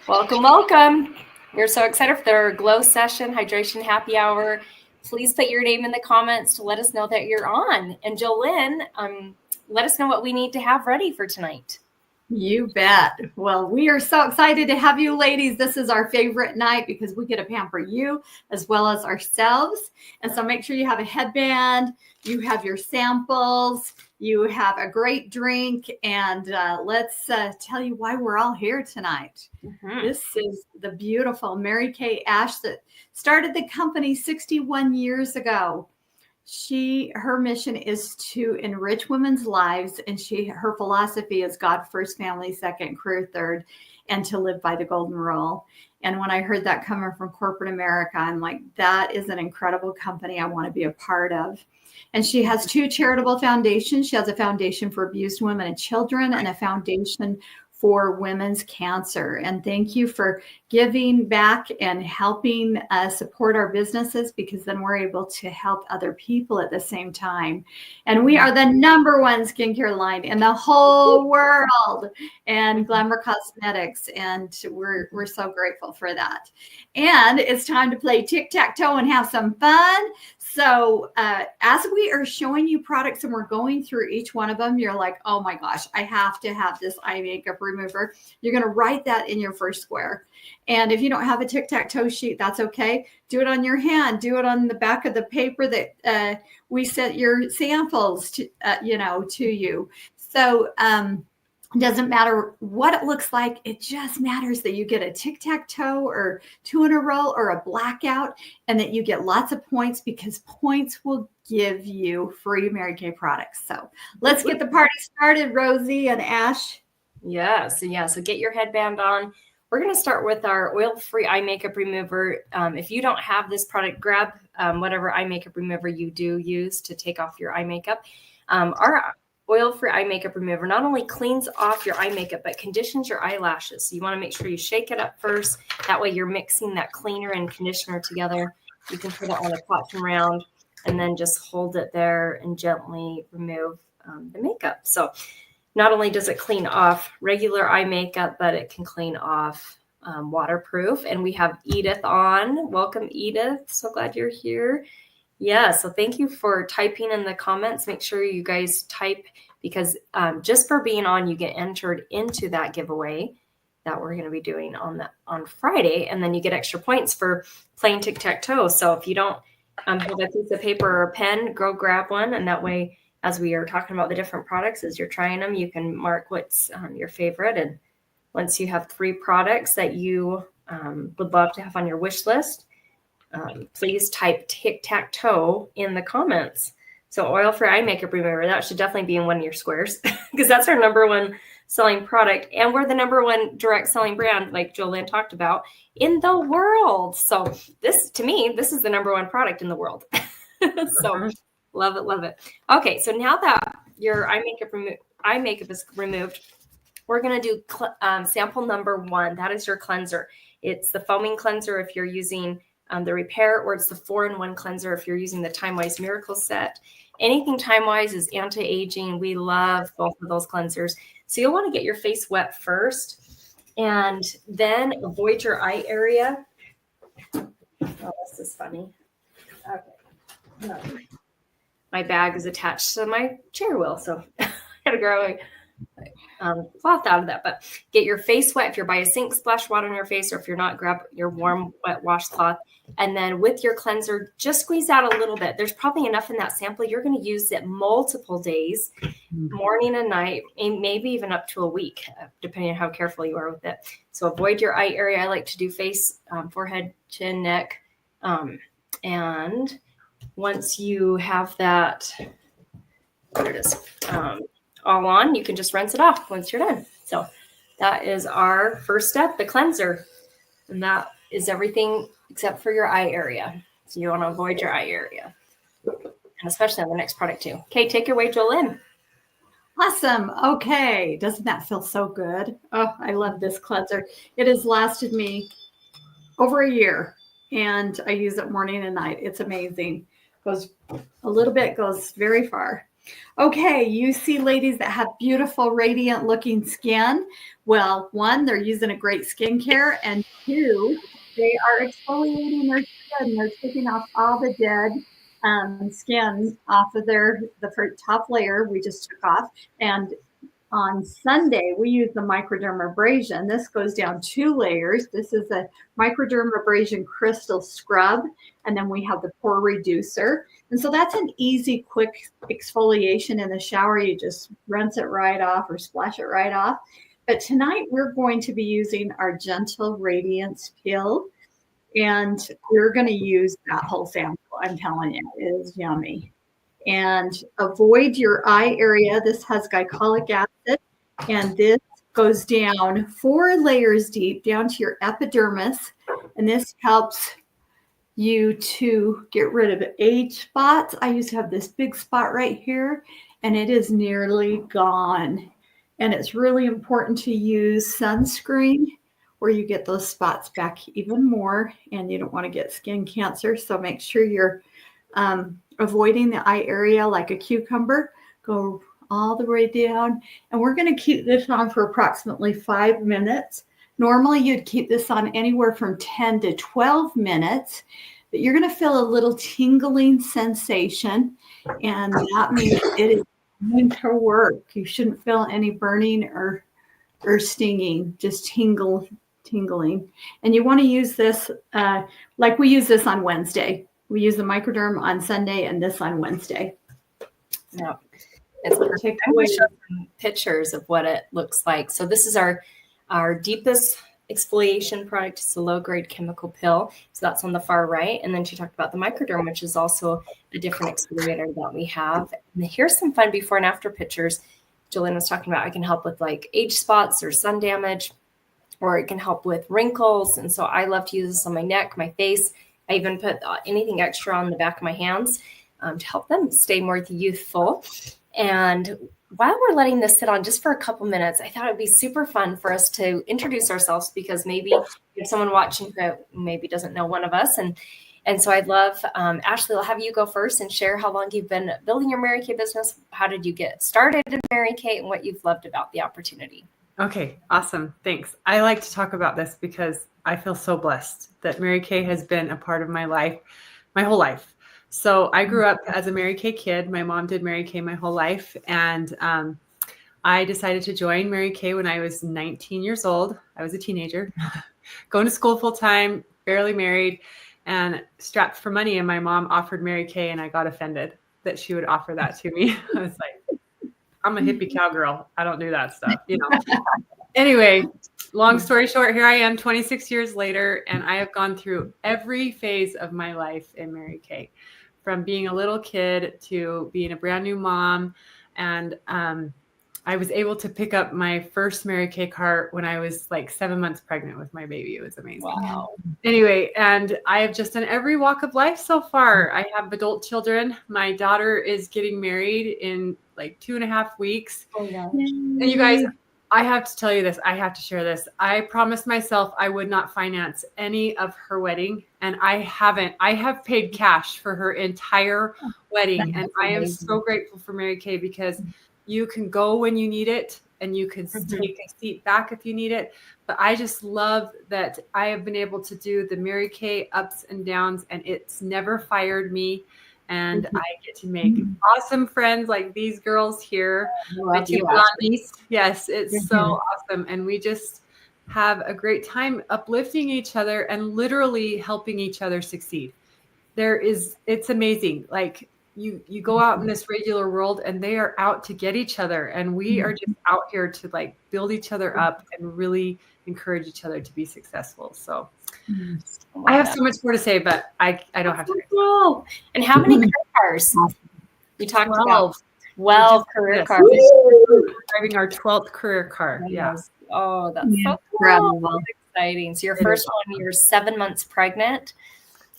Welcome, welcome. We're so excited for our glow session, hydration happy hour. Please put your name in the comments to let us know that you're on. And Jolynn, let us know what we need to have ready for tonight. You bet. Well, we are so excited to have you ladies. This is our favorite night because we get to pamper you as well as ourselves. And so make sure you have a headband, you have your samples, you have a great drink, and let's tell you why we're all here tonight. This is the beautiful Mary Kay Ash that started the company 61 years ago. Her mission is to enrich women's lives, and her philosophy is God first, family second, career third, and to live by the golden rule. And when I heard that coming from corporate America, I'm like, that is an incredible company I want to be a part of. And she has two charitable foundations. She has a foundation for abused women and children and a foundation for women's cancer. And thank you for giving back and helping support our businesses, because then we're able to help other people at the same time. And we are the number one skincare line in the whole world and Glamour Cosmetics. And we're so grateful for that. And it's time to play tic-tac-toe and have some fun. So as we are showing you products and we're going through each one of them, you're like, oh my gosh, I have to have this eye makeup remover. You're going to write that in your first square. And if you don't have a tic-tac-toe sheet, that's okay. Do it on your hand. Do it on the back of the paper that we sent your samples to you. So it doesn't matter what it looks like. It just matters that you get a tic-tac-toe or two in a row or a blackout, and that you get lots of points, because points will give you free Mary Kay products. So let's get the party started, Rosie and Ash. Yes. So get your headband on. We're going to start with our oil-free eye makeup remover. If you don't have this product, grab whatever eye makeup remover you do use to take off your eye makeup. Our oil-free eye makeup remover not only cleans off your eye makeup, but conditions your eyelashes. So you want to make sure you shake it up first. That way you're mixing that cleaner and conditioner together. You can put it on a cotton round and then just hold it there and gently remove the makeup. So not only does it clean off regular eye makeup, but it can clean off waterproof. And we have Edith on. Welcome, Edith. So glad you're here. Yeah, so thank you for typing in the comments. Make sure you guys type, because just for being on, you get entered into that giveaway that we're going to be doing on Friday. And then you get extra points for playing tic-tac-toe. So if you don't have a piece of paper or a pen, go grab one. And that way, as we are talking about the different products, as you're trying them, you can mark what's your favorite. And once you have 3 products that you would love to have on your wish list, please type tic-tac-toe in the comments. So oil-free eye makeup remover, that should definitely be in one of your squares, because that's our number one selling product. And we're the number one direct selling brand, like Jolynn talked about, in the world. So this, to me, this is the number one product in the world. So love it, love it. Okay, so now that your eye makeup is removed, we're going to do sample number 1. That is your cleanser. It's the foaming cleanser if you're using the repair, or it's the 4-in-1 cleanser if you're using the Time Wise Miracle Set. Anything Time Wise is anti-aging. We love both of those cleansers. So you'll want to get your face wet first, and then avoid your eye area. Oh, this is funny. Okay. My bag is attached to my chair wheel, so I gotta grow cloth out of that. But get your face wet. If you're by a sink, splash water on your face, or if you're not, grab your warm, wet washcloth. And then with your cleanser, just squeeze out a little bit. There's probably enough in that sample. You're going to use it multiple days, morning and night, and maybe even up to a week, depending on how careful you are with it. So avoid your eye area. I like to do face, forehead, chin, neck. And once you have that, there it is, all on, you can just rinse it off once you're done. So that is our first step, the cleanser. And that is everything except for your eye area. So you want to avoid your eye area, and especially on the next product too. Okay, take it away, Jolynn. Awesome. Okay. Doesn't that feel so good? Oh, I love this cleanser. It has lasted me over a year, and I use it morning and night. It's amazing. Goes a little bit, goes very far. Okay, you see ladies that have beautiful, radiant looking skin. Well, one, they're using a great skincare, and two, they are exfoliating their skin. They're taking off all the dead skin off of the top layer we just took off. And on Sunday, we use the microdermabrasion. This goes down 2 layers. This is a microdermabrasion crystal scrub, and then we have the pore reducer. And so that's an easy, quick exfoliation in the shower. You just rinse it right off or splash it right off. But tonight we're going to be using our Gentle Radiance Peel, and we're going to use that whole sample. I'm telling you, it is yummy. And avoid your eye area. This has glycolic acid, and this goes down 4 layers deep down to your epidermis. And this helps you to get rid of age spots. I used to have this big spot right here, and it is nearly gone. And it's really important to use sunscreen, or you get those spots back even more, and you don't want to get skin cancer. So make sure you're avoiding the eye area like a cucumber. Go all the way down. And we're going to keep this on for approximately 5 minutes. Normally you'd keep this on anywhere from 10 to 12 minutes, but you're going to feel a little tingling sensation. And that means it is going to work. You shouldn't feel any burning or stinging, just tingling. And you want to use this like we use this on Wednesday. We use the microderm on Sunday and this on Wednesday. Yeah, it's perfect. I'm going to show some pictures of what it looks like. So this is our deepest exfoliation product. It's a low-grade chemical pill. So that's on the far right. And then she talked about the microderm, which is also a different exfoliator that we have. And here's some fun before and after pictures. Jillian was talking about I can help with like age spots or sun damage, or it can help with wrinkles. And so I love to use this on my neck, my face. I even put anything extra on the back of my hands to help them stay more youthful. And while we're letting this sit on just for a couple minutes, I thought it'd be super fun for us to introduce ourselves, because maybe you have someone watching who maybe doesn't know one of us. And so I'd love, Ashley, I'll have you go first and share how long you've been building your Mary Kay business. How did you get started in Mary Kay, and what you've loved about the opportunity? Okay, awesome. Thanks. I like to talk about this because I feel so blessed that Mary Kay has been a part of my life, my whole life. So I grew up as a Mary Kay kid. My mom did Mary Kay my whole life. And I decided to join Mary Kay when I was 19 years old. I was a teenager, going to school full time, barely married, and strapped for money. And my mom offered Mary Kay, and I got offended that she would offer that to me. I was like, I'm a hippie cowgirl. I don't do that stuff, you know. Anyway, long story short, here I am 26 years later, and I have gone through every phase of my life in Mary Kay, from being a little kid to being a brand new mom. And I was able to pick up my first Mary Kay cart when I was like 7 months pregnant with my baby. It was amazing. Wow. Anyway, and I have just done every walk of life so far. I have adult children. My daughter is getting married in like 2.5 weeks. Oh, yeah. And you guys, I have to tell you this. I have to share this. I promised myself I would not finance any of her wedding, and I haven't. I have paid cash for her entire wedding, and I am so grateful for Mary Kay, because you can go when you need it, and you can take a seat back if you need it. But I just love that I have been able to do the Mary Kay ups and downs, and it's never fired me. And I get to make awesome friends like these girls here. My two blondies. Yes, it's so awesome. And we just have a great time uplifting each other and literally helping each other succeed. It's amazing. Like you go out in this regular world, and they are out to get each other. And we are just out here to like build each other up and really encourage each other to be successful. So I have so much more to say, but I don't have to. Cool. And how many career cars? You talked about 12 career cars. Driving our 12th career car. Yeah. Oh, that's so cool. That's exciting. So your first one, you're 7 months pregnant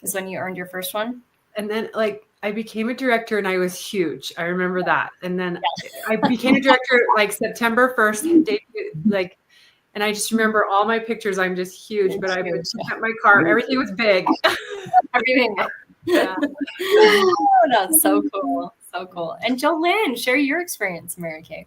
is when you earned your first one. And then like I became a director, and I was huge. I remember that. And then I became a director like September 1st, like. And I just remember all my pictures. I'm just huge, but I would at my car. Everything was big. Everything. Yeah. Oh, that's so cool. So cool. And Jolynn, share your experience, Mary Kay.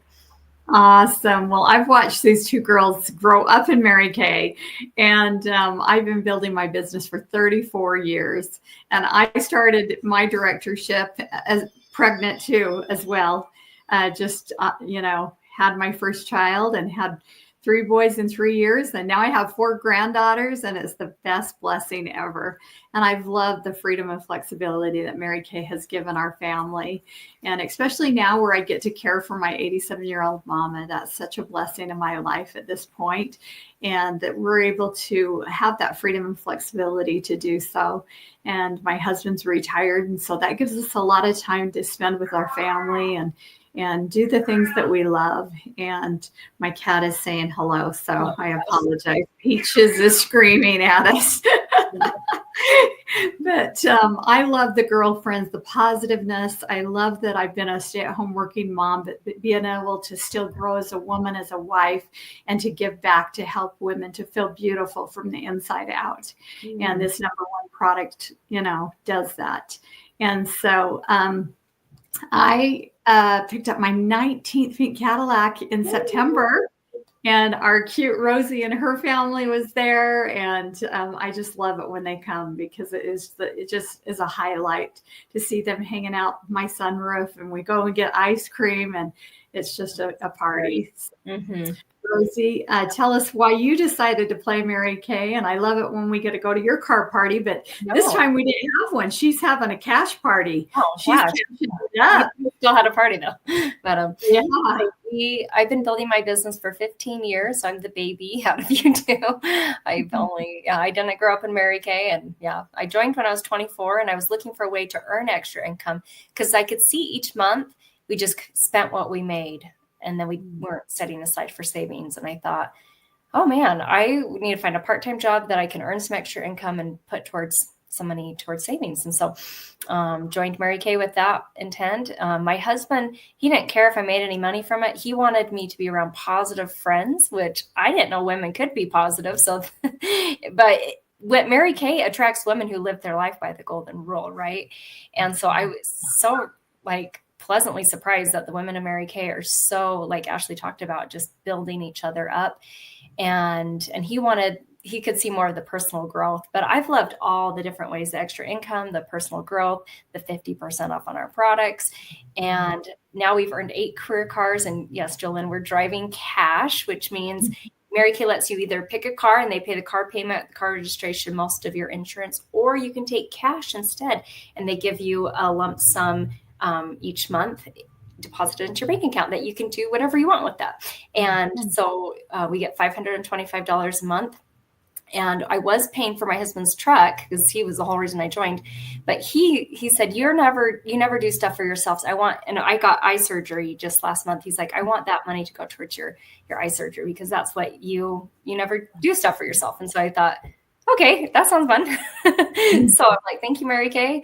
Awesome. Well, I've watched these two girls grow up in Mary Kay, and I've been building my business for 34 years. And I started my directorship as pregnant too, as well. Had my first child and had 3 boys in 3 years. And now I have 4 granddaughters, and it's the best blessing ever. And I've loved the freedom and flexibility that Mary Kay has given our family. And especially now where I get to care for my 87-year-old mama, that's such a blessing in my life at this point. And that we're able to have that freedom and flexibility to do so. And my husband's retired. And so that gives us a lot of time to spend with our family and do the things that we love. And my cat is saying hello, so I apologize. Peaches is screaming at us. But I love the girlfriends, the positiveness. I love that I've been a stay-at-home working mom, but being able to still grow as a woman, as a wife, and to give back to help women to feel beautiful from the inside out. Mm-hmm. And this #1 product, does that. And so I picked up my 19th pink Cadillac in September, and our cute Rosie and her family was there. And I just love it when they come, because it just is a highlight to see them hanging out my sunroof, and we go and get ice cream, and it's just a party. Mm-hmm. Rosie, tell us why you decided to play Mary Kay. And I love it when we get to go to your car party, but this time we didn't have one. She's having a cash party. Oh, she's we still had a party though. But I've been building my business for 15 years. So I'm the baby out of you two. I didn't grow up in Mary Kay, and I joined when I was 24, and I was looking for a way to earn extra income, because I could see each month we just spent what we made. And then we weren't setting aside for savings. And I thought, oh man, I need to find a part-time job that I can earn some extra income and put towards some money towards savings. And so joined Mary Kay with that intent. My husband, he didn't care if I made any money from it. He wanted me to be around positive friends, which I didn't know women could be positive. So, but what Mary Kay attracts women who live their life by the golden rule, right? And so I was so pleasantly surprised that the women of Mary Kay are so, like Ashley talked about, just building each other up. And he could see more of the personal growth. But I've loved all the different ways, the extra income, the personal growth, the 50% off on our products. And now we've earned 8 career cars. And yes, Jolynn, we're driving cash, which means Mary Kay lets you either pick a car and they pay the car payment, the car registration, most of your insurance, or you can take cash instead. And they give you a lump sum each month deposited into your bank account that you can do whatever you want with that. And so we get $525 a month. And I was paying for my husband's truck, because he was the whole reason I joined. But he said, you never do stuff for yourselves. And I got eye surgery just last month. He's like, I want that money to go towards your eye surgery, because that's what you never do stuff for yourself. And so I thought, okay, that sounds fun. So I'm like, thank you, Mary Kay,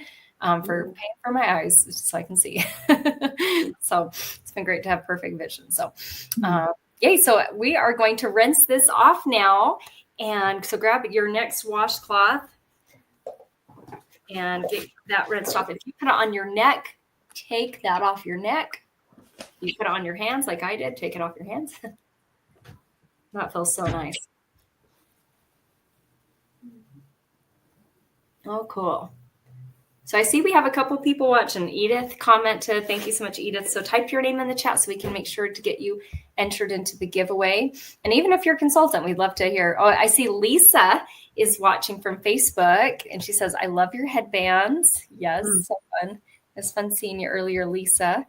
for paying for my eyes so I can see. So it's been great to have perfect vision. So yay. So we are going to rinse this off now. And so grab your next washcloth and get that rinsed off. If you put it on your neck, take that off your neck. You put it on your hands like I did, take it off your hands. That feels so nice. Oh, cool. So I see we have a couple people watching. Edith commented. Thank you so much, Edith. So type your name in the chat so we can make sure to get you entered into the giveaway. And even if you're a consultant, we'd love to hear. Oh, I see Lisa is watching from Facebook, and she says, I love your headbands. Yes, so fun. It's fun seeing you earlier, Lisa.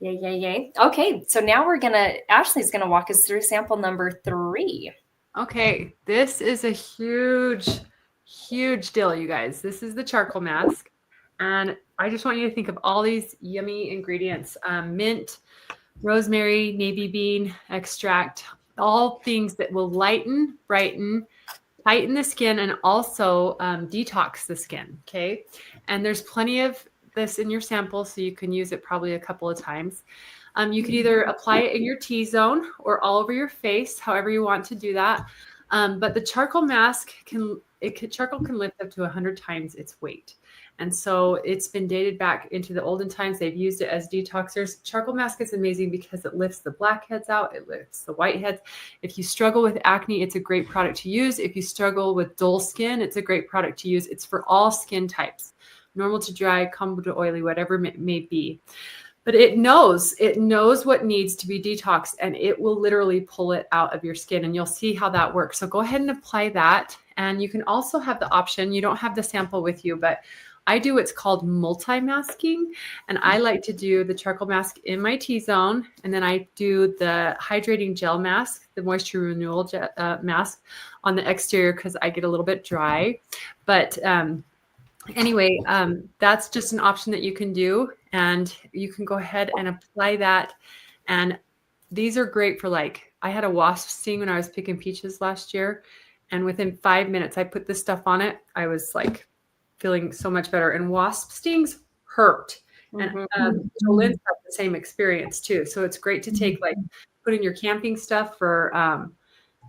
Yay, yay, yay. Okay, so now Ashley's going to walk us through sample number 3. Okay, this is a huge deal, you guys. This is the charcoal mask. And I just want you to think of all these yummy ingredients: mint, rosemary, navy bean extract, all things that will lighten, brighten, tighten the skin, and also detox the skin. Okay. And there's plenty of this in your sample, so you can use it probably a couple of times. You could either apply it in your T-zone or all over your face, however you want to do that. But the charcoal mask charcoal can lift up to 100 times its weight. And so it's been dated back into the olden times. They've used it as detoxers. Charcoal mask is amazing because it lifts the blackheads out. It lifts the whiteheads. If you struggle with acne, it's a great product to use. If you struggle with dull skin, it's a great product to use. It's for all skin types, normal to dry, combo to oily, whatever it may be. But it knows what needs to be detoxed, and it will literally pull it out of your skin, and you'll see how that works. So go ahead and apply that. And you can also have the option, you don't have the sample with you, but I do what's called multi-masking, and I like to do the charcoal mask in my T-zone, and then I do the hydrating gel mask, the moisture renewal mask on the exterior because I get a little bit dry. But anyway, that's just an option that you can do, and you can go ahead and apply that. And these are great for, like, I had a wasp sting when I was picking peaches last year, and within 5 minutes I put this stuff on it. I was like feeling so much better. And wasp stings hurt. And Jolene's had the same experience too. So it's great to take, like, put in your camping stuff for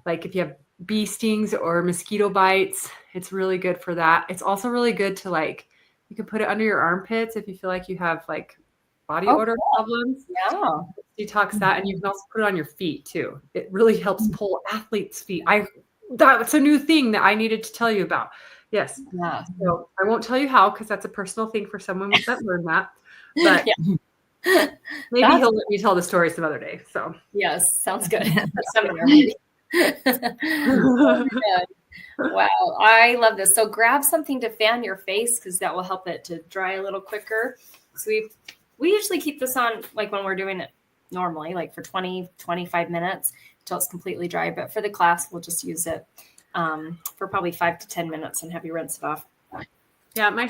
like if you have bee stings or mosquito bites. It's really good for that. It's also really good to, like, you can put it under your armpits if you feel like you have like body odor problems. Yeah. Detox that. And you can also put it on your feet too. It really helps pull athletes' feet. That's a new thing that I needed to tell you about. Yes. Yeah. So I won't tell you how, because that's a personal thing for someone that learned that. But maybe he'll let me tell the story some other day. So yes, sounds good. Wow, I love this. So grab something to fan your face because that will help it to dry a little quicker. So we usually keep this on, like, when we're doing it normally, like for 20-25 minutes until it's completely dry. But for the class, we'll just use it for probably 5 to 10 minutes and have you rinse it off. Yeah, my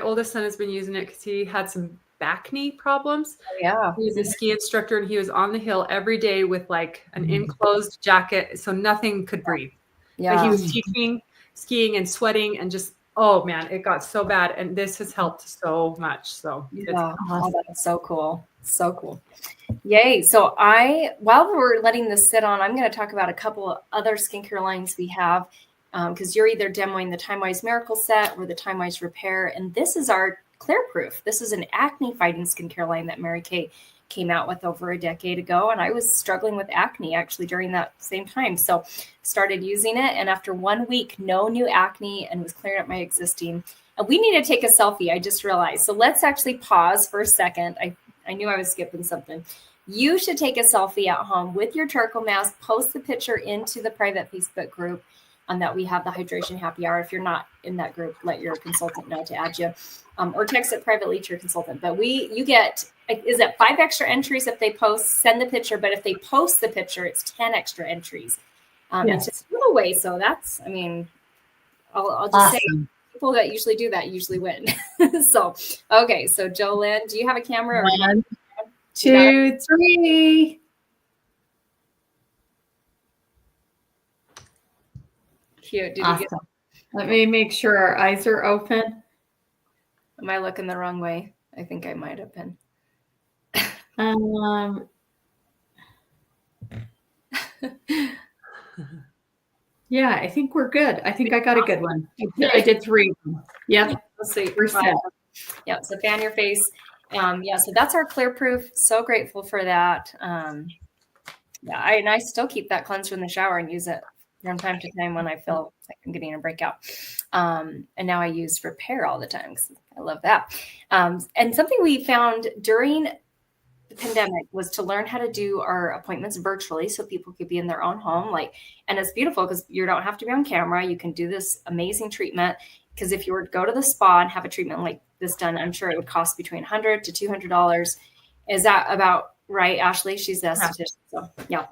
oldest son has been using it because he had some back knee problems. Oh, yeah. He was a ski instructor, and he was on the hill every day with like an enclosed jacket, so nothing could breathe. Yeah. But he was teaching skiing and sweating, and just, oh man, it got so bad. And this has helped so much. So it's awesome. That's so cool. So cool. Yay. So while we're letting this sit on, I'm going to talk about a couple of other skincare lines we have, because you're either demoing the Time Wise Miracle Set or the Time Wise Repair. And this is our Clear Proof. This is an acne fighting skincare line that Mary Kay came out with over a decade ago. And I was struggling with acne actually during that same time. So started using it. And after 1 week, no new acne, and was clearing up my existing. And we need to take a selfie. I just realized. So let's actually pause for a second. I knew I was skipping something. You should take a selfie at home with your charcoal mask, post the picture into the private Facebook group on that we have the Hydration Happy Hour. If you're not in that group, let your consultant know to add you, or text it privately to your consultant. But you get, is it 5 extra entries if they post, send the picture, but if they post the picture, it's 10 extra entries. It's just a giveaway. So that's, I mean, I'll just say people that usually do that usually win. So, okay. So Jolene, do you have a camera? 1, 2, 3. Cute. Did Awesome. you get? Let me make sure our eyes are open. Am I looking the wrong way? I think I might have been. Yeah, I think we're good. I think I got a good one. I did 3. Yep. Let's see. We're set. Yep. So fan your face. So that's our Clear Proof. So grateful for that. I still keep that cleanser in the shower and use it from time to time when I feel like I'm getting a breakout. And now I use Repair all the time because I love that. And something we found during the pandemic was to learn how to do our appointments virtually so people could be in their own home. And it's beautiful because you don't have to be on camera. You can do this amazing treatment. Because if you were to go to the spa and have a treatment like this done, I'm sure it would cost between $100 to $200. Is that about right, Ashley? She's the esthetician. So yeah.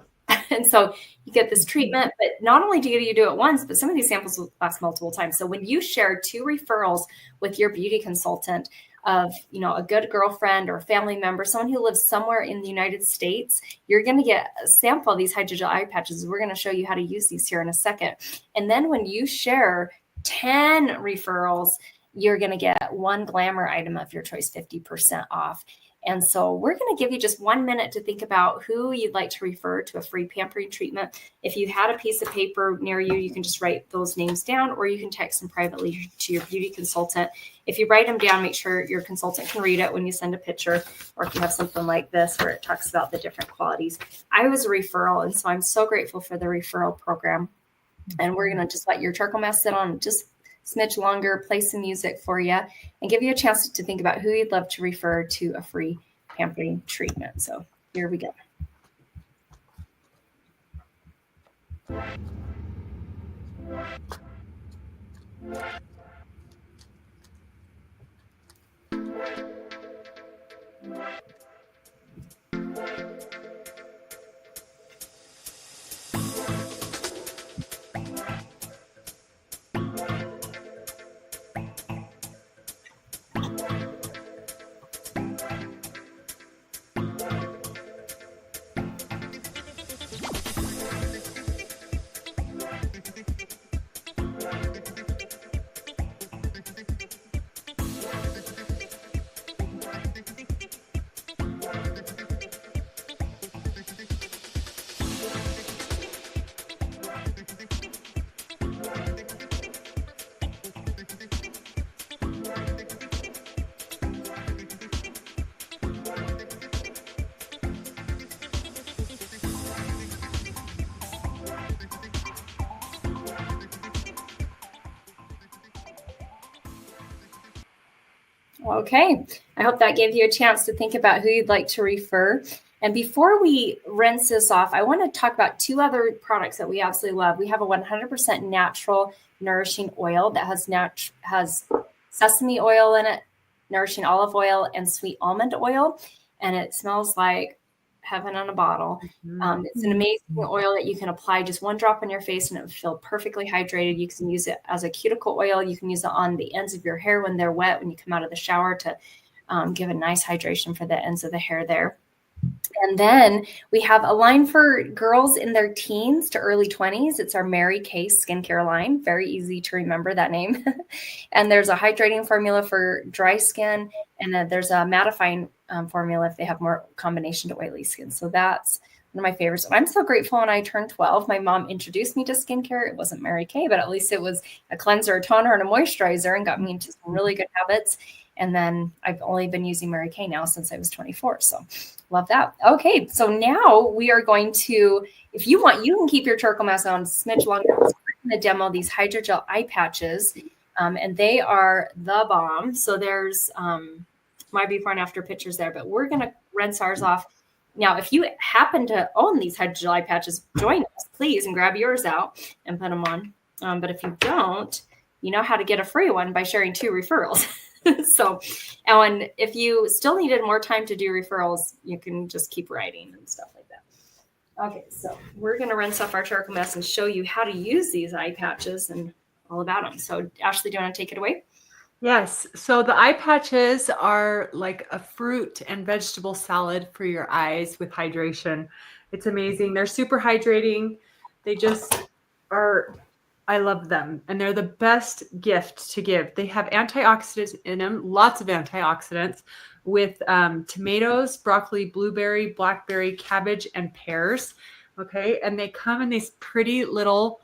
And so you get this treatment, but not only do you do it once, but some of these samples will last multiple times. So when you share 2 referrals with your beauty consultant of, a good girlfriend or a family member, someone who lives somewhere in the United States, you're going to get a sample of these hydrogel eye patches. We're going to show you how to use these here in a second. And then when you share 10 referrals, you're going to get 1 glamour item of your choice, 50% off. And so we're going to give you just 1 minute to think about who you'd like to refer to a free pampering treatment. If you had a piece of paper near you, you can just write those names down, or you can text them privately to your beauty consultant. If you write them down, make sure your consultant can read it when you send a picture, or if you have something like this where it talks about the different qualities. I was a referral, and so I'm so grateful for the referral program. And we're going to just let your charcoal mask sit on just smidge longer, play some music for you, and give you a chance to think about who you'd love to refer to a free pampering treatment. So here we go. Okay, I hope that gave you a chance to think about who you'd like to refer. And before we rinse this off, I want to talk about 2 other products that we absolutely love. We have a 100% natural nourishing oil that has sesame oil in it, nourishing olive oil, and sweet almond oil. And it smells like heaven on a bottle. It's an amazing oil that you can apply just 1 drop on your face and it will feel perfectly hydrated. You can use it as a cuticle oil. You can use it on the ends of your hair when they're wet, when you come out of the shower, to give a nice hydration for the ends of the hair there. And then we have a line for girls in their teens to early 20s. It's our Mary Kay skincare line. Very easy to remember that name. And there's a hydrating formula for dry skin. And then there's a mattifying formula if they have more combination to oily skin. So that's one of my favorites. And I'm so grateful when I turned 12, my mom introduced me to skincare. It wasn't Mary Kay, but at least it was a cleanser, a toner, and a moisturizer, and got me into some really good habits. And then I've only been using Mary Kay now since I was 24. So love that. Okay, so now we are going to, if you want, you can keep your charcoal mask on a smidge longer. We're going to demo these hydrogel eye patches, and they are the bomb. So there's my before and after pictures there, but we're going to rinse ours off. Now, if you happen to own these hydrogel eye patches, join us, please, and grab yours out and put them on. But if you don't, you know how to get a free one by sharing 2 referrals. So, and if you still needed more time to do referrals, you can just keep writing and stuff like that. Okay, so we're going to rinse off our charcoal mask and show you how to use these eye patches and all about them. So, Ashley, do you want to take it away? Yes. So the eye patches are like a fruit and vegetable salad for your eyes with hydration. It's amazing. They're super hydrating. They just are, I love them. And they're the best gift to give. They have antioxidants in them, lots of antioxidants with tomatoes, broccoli, blueberry, blackberry, cabbage, and pears. Okay. And they come in these pretty little,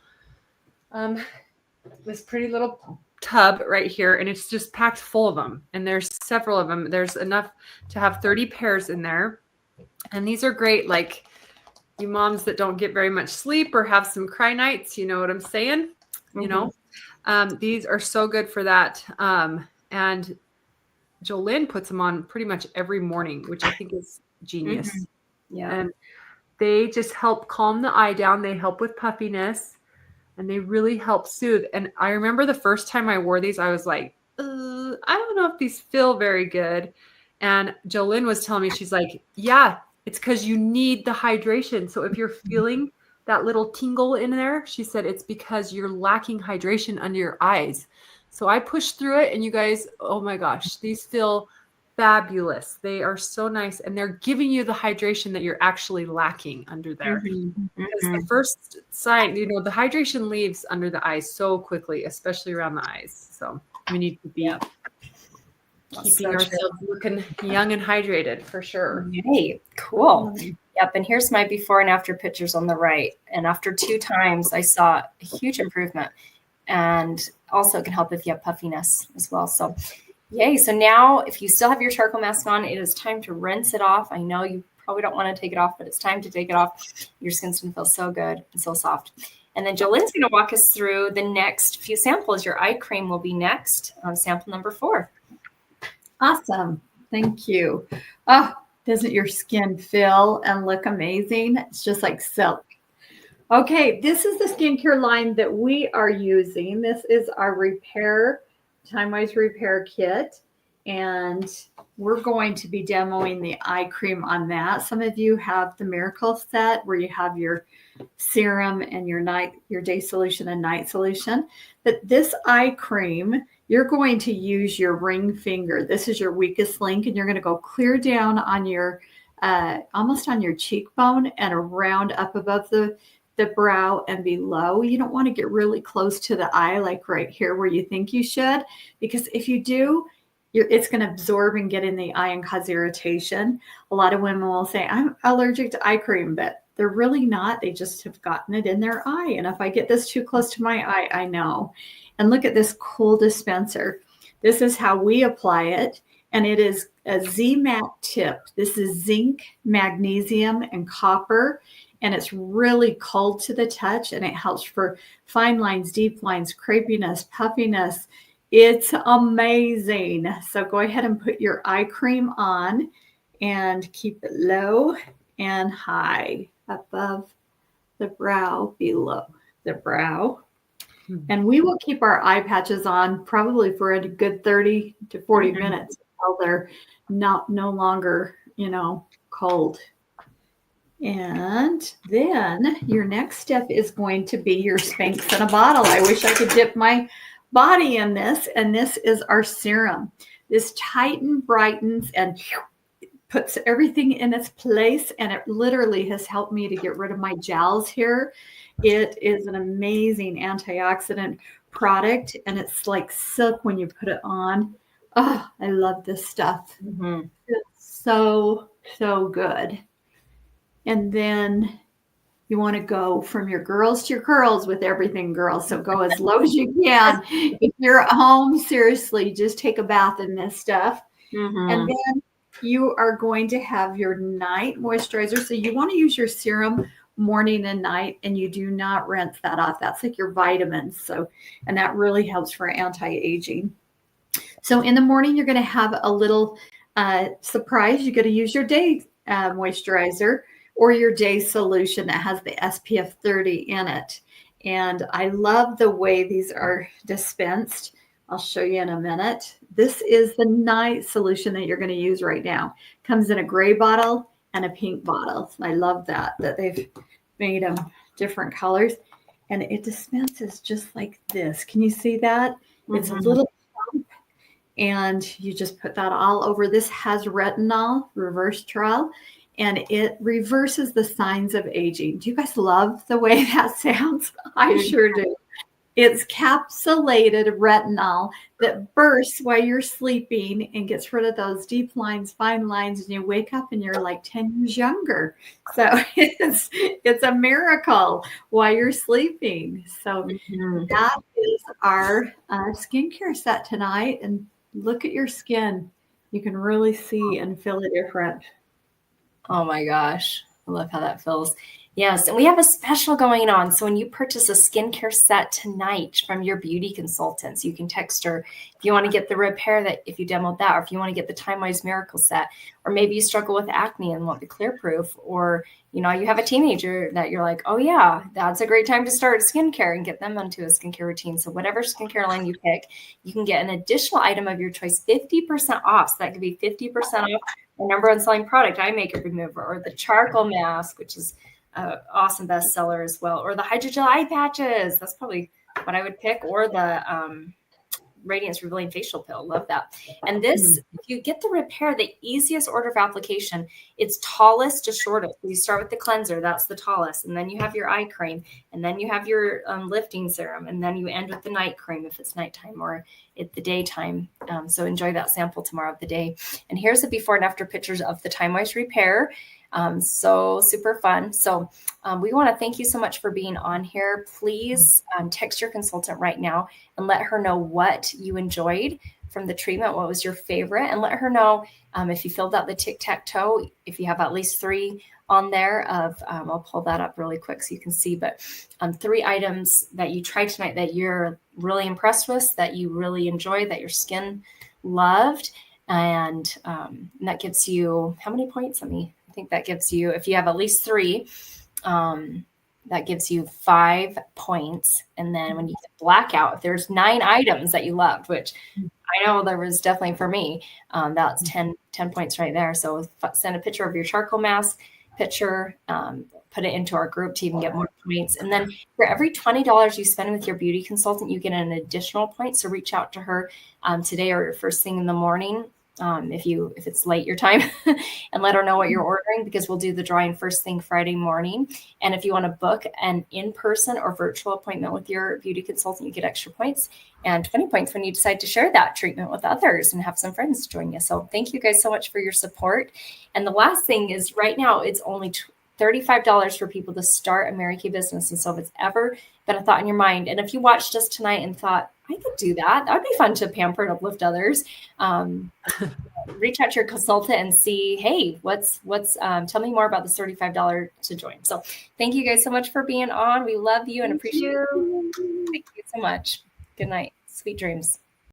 tub right here, and it's just packed full of them, and there's several of them. There's enough to have 30 pairs in there, and these are great, like you moms that don't get very much sleep or have some cry nights, you know what I'm saying? Mm-hmm. You know, these are so good for that. And Jolynn puts them on pretty much every morning, which I think is genius. Mm-hmm. Yeah, and they just help calm the eye down. They help with puffiness. And they really help soothe. And I remember the first time I wore these, I was like, I don't know if these feel very good. And Jolynn was telling me, she's like, yeah, it's because you need the hydration. So if you're feeling that little tingle in there, she said, it's because you're lacking hydration under your eyes. So I pushed through it, and you guys, oh my gosh, these feel fabulous. They are so nice, and they're giving you the hydration that you're actually lacking under there. Mm-hmm. Because the first sign, you know, the hydration leaves under the eyes so quickly, especially around the eyes. So we need to be Keeping so ourselves looking young and hydrated for sure. Yay, cool. Yep, and here's my before and after pictures on the right. And after 2 times, I saw a huge improvement. And also it can help if you have puffiness as well. So yay. So now if you still have your charcoal mask on, it is time to rinse it off. I know you probably don't want to take it off, but it's time to take it off. Your skin's going to feel so good and so soft. And then Jolene's going to walk us through the next few samples. Your eye cream will be next on sample number 4. Awesome. Thank you. Oh, doesn't your skin feel and look amazing? It's just like silk. Okay, this is the skincare line that we are using. This is our Time-Wise Repair Kit. And we're going to be demoing the eye cream on that. Some of you have the Miracle set where you have your serum and your day solution and night solution. But this eye cream, you're going to use your ring finger. This is your weakest link, and you're going to go clear down on your, almost on your cheekbone and around up above the brow and below. You don't want to get really close to the eye, like right here where you think you should, because if you do, it's going to absorb and get in the eye and cause irritation. A lot of women will say, I'm allergic to eye cream, but they're really not. They just have gotten it in their eye. And if I get this too close to my eye, I know. And look at this cool dispenser. This is how we apply it. And it is a Z-Mat tip. This is zinc, magnesium, and copper. And it's really cold to the touch. And it helps for fine lines, deep lines, crepiness, puffiness. It's amazing. So go ahead and put your eye cream on and keep it low and high above the brow, below the brow. And we will keep our eye patches on probably for a good 30 to 40 minutes until they're no longer, cold. And then your next step is going to be your Spanx in a bottle. I wish I could dip my body in this, and this is our serum. This tightens, brightens, and puts everything in its place, and it literally has helped me to get rid of my jowls here. It is an amazing antioxidant product, and it's like silk when you put it on. Oh, I love this stuff. It's so good. And then you want to go from your girls to your curls with everything, girls. So go as low as you can. If you're at home, seriously, just take a bath in this stuff. And then you are going to have your night moisturizer. So you want to use your serum morning and night, and you do not rinse that off. That's like your vitamins. So, and that really helps for anti-aging. So in the morning, you're going to have a little surprise. You're going to use your day moisturizer or your day solution that has the SPF 30 in it. And I love the way these are dispensed. I'll show you in a minute. This is the night solution that you're going to use right now. Comes in a gray bottle and a pink bottle. I love that they've made them different colors. And it dispenses just like this. Can you see that? It's a little pump. And you just put that all over. This has retinol, reverse trial, and it reverses the signs of aging. Do you guys love the way that sounds? I sure do. It's capsulated retinol that bursts while you're sleeping and gets rid of those deep lines, fine lines, and you wake up and you're like 10 years younger. So it's a miracle while you're sleeping. So that is our skincare set tonight. And look at your skin. You can really see and feel the difference. Oh my gosh. I love how that feels. Yes. And we have a special going on. So when you purchase a skincare set tonight from your beauty consultants, you can text her if you want to get the repair that if you demoed that, or if you want to get the Time-Wise Miracle set, or maybe you struggle with acne and want the clear proof, or, you have a teenager that you're like, oh yeah, that's a great time to start skincare and get them onto a skincare routine. So whatever skincare line you pick, you can get an additional item of your choice, 50% off. So that could be 50% off the number one selling product, eye makeup remover, or the charcoal mask, which is awesome bestseller as well, or the hydrogel eye patches. That's probably what I would pick, or the Radiance Revealing Facial Pill. Love that. And this, if you get the repair, the easiest order of application, it's tallest to shortest. You start with the cleanser, that's the tallest, and then you have your eye cream, and then you have your lifting serum, and then you end with the night cream if it's nighttime, or at the daytime. So enjoy that sample tomorrow of the day. And here's the before and after pictures of the Time Wise Repair. So super fun. So we want to thank you so much for being on here. Please text your consultant right now and let her know what you enjoyed from the treatment, what was your favorite, and let her know if you filled out the tic-tac-toe, if you have at least 3 on there of, I'll pull that up really quick so you can see, but 3 items that you tried tonight that you're really impressed with, that you really enjoyed, that your skin loved. And that gives you, how many points? I think that gives you, if you have at least 3, that gives you 5 points. And then when you get blackout, if there's 9 items that you loved, which I know there was definitely for me, that's 10 points right there. So send a picture of your charcoal mask picture, put it into our group to even get more points. And then for every $20 you spend with your beauty consultant, you get an additional point. So reach out to her today or first thing in the morning. If it's late your time and let her know what you're ordering, because we'll do the drawing first thing Friday morning. And if you want to book an in-person or virtual appointment with your beauty consultant, you get extra points and 20 points when you decide to share that treatment with others and have some friends join you. So thank you guys so much for your support. And the last thing is right now it's only $35 for people to start a Mary Kay business. And so if it's ever been a thought in your mind, and if you watched us tonight and thought, I could do that, that would be fun to pamper and uplift others. Reach out to your consultant and see, hey, tell me more about this $35 to join. So thank you guys so much for being on. We love you and appreciate you. Thank you so much. Good night. Sweet dreams.